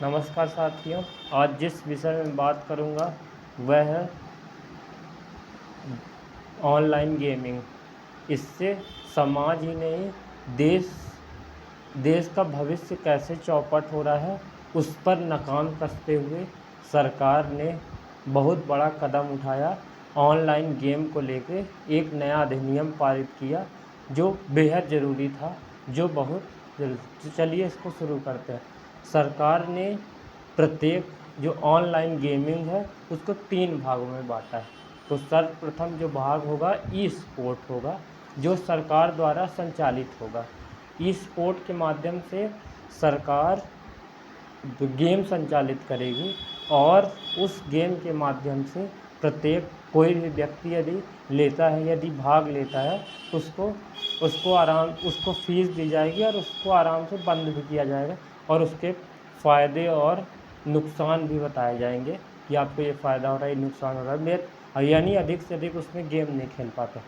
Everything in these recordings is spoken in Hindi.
नमस्कार साथियों। आज जिस विषय में बात करूंगा वह है ऑनलाइन गेमिंग। इससे समाज ही नहीं, देश देश का भविष्य कैसे चौपट हो रहा है उस पर नकाम कसते हुए सरकार ने बहुत बड़ा कदम उठाया। ऑनलाइन गेम को लेके एक नया अधिनियम पारित किया जो बेहद ज़रूरी था, जो बहुत ज़रूरी। तो चलिए इसको शुरू करते हैं। सरकार ने प्रत्येक जो ऑनलाइन गेमिंग है उसको 3 भागों में बांटा है। तो सर्वप्रथम जो भाग होगा ई स्पोर्ट होगा, जो सरकार द्वारा संचालित होगा। ई स्पोर्ट के माध्यम से सरकार गेम संचालित करेगी और उस गेम के माध्यम से प्रत्येक कोई भी व्यक्ति यदि लेता है, यदि भाग लेता है, उसको फीस दी जाएगी और उसको आराम से बंद भी किया जाएगा और उसके फ़ायदे और नुकसान भी बताए जाएंगे कि आपको ये फ़ायदा हो रहा है, ये नुकसान हो रहा है, यानी अधिक से अधिक उसमें गेम नहीं खेल पाते।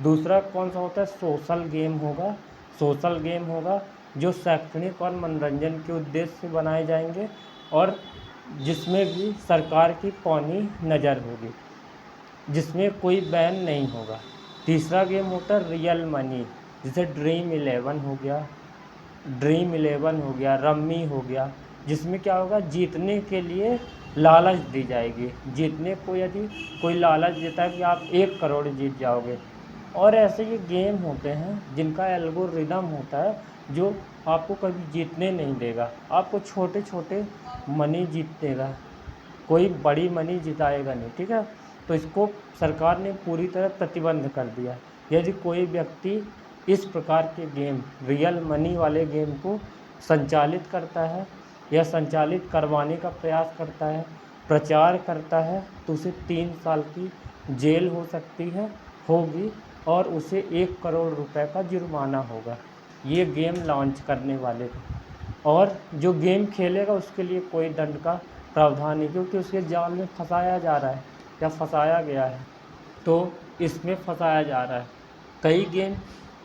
दूसरा कौन सा होता है? सोशल गेम होगा। सोशल गेम होगा जो शैक्षणिक और मनोरंजन के उद्देश्य से बनाए जाएंगे और जिसमें भी सरकार की पौनी नज़र होगी, जिसमें कोई बैन नहीं होगा। तीसरा गेम होता है रियल मनी, जैसे ड्रीम इलेवन हो गया, रम्मी हो गया, जिसमें क्या होगा, जीतने के लिए लालच दी जाएगी। जीतने को यदि कोई लालच देता है कि आप 1 करोड़ जीत जाओगे। और ऐसे ये गेम होते हैं जिनका एल्गोरिदम होता है जो आपको कभी जीतने नहीं देगा, आपको छोटे छोटे मनी जीतेगा, कोई बड़ी मनी जिताएगा नहीं। ठीक है, तो इसको सरकार ने पूरी तरह प्रतिबंध कर दिया। यदि कोई व्यक्ति इस प्रकार के गेम, रियल मनी वाले गेम को संचालित करता है या संचालित करवाने का प्रयास करता है, प्रचार करता है, तो उसे 3 साल की जेल हो सकती है, होगी, और उसे 1 करोड़ रुपए का जुर्माना होगा ये गेम लॉन्च करने वाले को। और जो गेम खेलेगा उसके लिए कोई दंड का प्रावधान नहीं, क्योंकि उसके जाल में फंसाया जा रहा है या फंसाया गया है, तो इसमें फंसाया जा रहा है।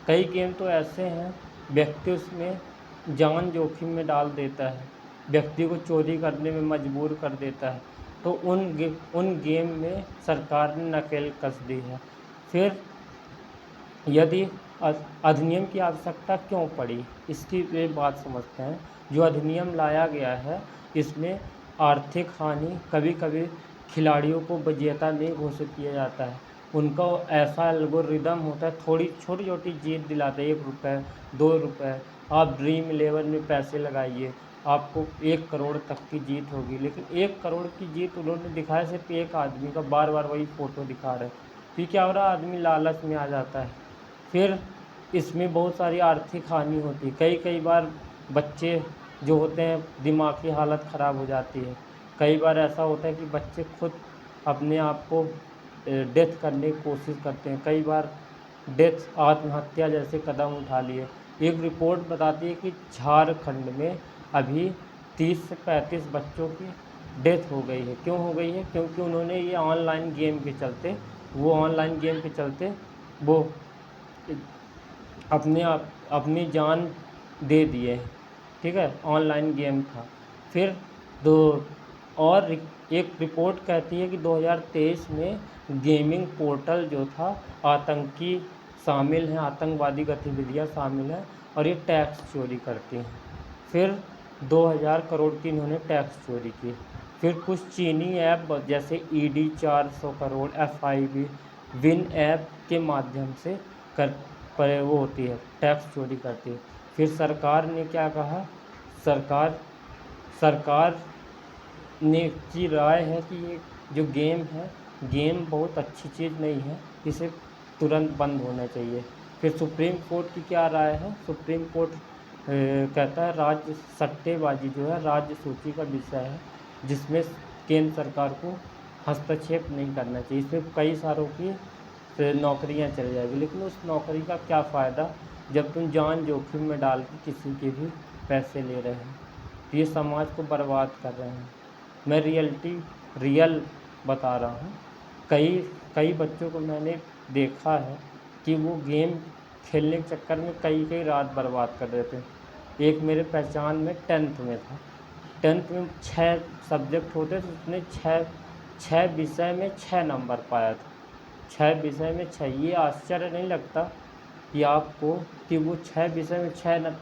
कई गेम तो ऐसे हैं व्यक्ति उसमें जान जोखिम में डाल देता है, व्यक्ति को चोरी करने में मजबूर कर देता है, तो उन गेम में सरकार ने नकेल कस दी है। फिर यदि अधिनियम की आवश्यकता क्यों पड़ी, इसकी ये बात समझते हैं। जो अधिनियम लाया गया है इसमें आर्थिक हानि, कभी कभी खिलाड़ियों को विजेता नहीं घोषित किया जाता है, उनका ऐसा एल्गोरिदम होता है, थोड़ी छोटी छोटी जीत दिलाते हैं, 1 रुपये 2 रुपये, आप ड्रीम इलेवन में पैसे लगाइए, आपको 1 करोड़ तक की जीत होगी। लेकिन 1 करोड़ की जीत उन्होंने दिखाया सिर्फ एक आदमी का, बार बार वही फ़ोटो दिखा रहे। फिर क्या हो रहा है, आदमी लालच में आ जाता है। फिर इसमें बहुत सारी आर्थिक हानि होती है, कई बार बच्चे जो होते हैं दिमागी हालत ख़राब हो जाती है। कई बार ऐसा होता है कि बच्चे खुद अपने आप को डेथ करने की कोशिश करते हैं, कई बार आत्महत्या जैसे कदम उठा लिए। एक रिपोर्ट बताती है कि झारखंड में अभी 30 से 35 बच्चों की डेथ हो गई है। क्यों हो गई है? क्योंकि उन्होंने ये ऑनलाइन गेम के चलते, वो अपनी जान दे दिए। ठीक है, ऑनलाइन गेम था। फिर दो और एक रिपोर्ट कहती है कि 2023 में गेमिंग पोर्टल जो था, आतंकी शामिल हैं, आतंकवादी गतिविधियां शामिल हैं और ये टैक्स चोरी करती हैं। फिर 2000 करोड़ की इन्होंने टैक्स चोरी की। फिर कुछ चीनी ऐप जैसे ED 400 crore, FIB, win app के माध्यम से वो होती है, टैक्स चोरी करती है। फिर सरकार ने क्या कहा, सरकार ने की राय है कि ये जो गेम है, गेम बहुत अच्छी चीज़ नहीं है, इसे तुरंत बंद होना चाहिए। फिर सुप्रीम कोर्ट की क्या राय है? सुप्रीम कोर्ट कहता है राज्य सट्टेबाजी जो है राज्य सूची का विषय है, जिसमें केंद्र सरकार को हस्तक्षेप नहीं करना चाहिए। इसमें कई सारों की नौकरियां चली जाएगी, लेकिन उस नौकरी का क्या फ़ायदा जब तुम जान जोखिम में डाल के किसी के भी पैसे ले रहे हैं। तो ये समाज को बर्बाद कर रहे हैं। मैं रियल बता रहा हूँ। कई बच्चों को मैंने देखा है कि वो गेम खेलने के चक्कर में कई रात बर्बाद कर देते हैं। एक मेरे पहचान में 10th में था, 10th में 6 सब्जेक्ट होते तो उसने 6 विषय में 6 नंबर पाया था। 6 विषय में 6। ये आश्चर्य नहीं लगता कि आपको कि वो 6 विषय में 6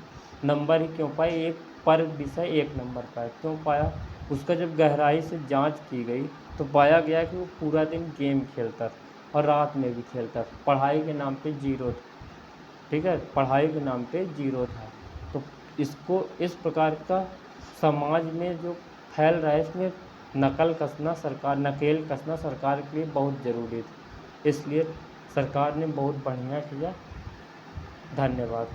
नंबर ही क्यों पाए, एक पर विषय 1 नंबर पाया, क्यों पाया? उसका जब गहराई से जांच की गई तो पाया गया कि वो पूरा दिन गेम खेलता था और रात में भी खेलता था, पढ़ाई के नाम पे ज़ीरो था। ठीक है, पढ़ाई के नाम पे ज़ीरो था। तो इसको इस प्रकार का समाज में जो फैल रहा है, इसमें नकेल कसना सरकार के लिए बहुत ज़रूरी था। इसलिए सरकार ने बहुत बढ़िया किया। धन्यवाद।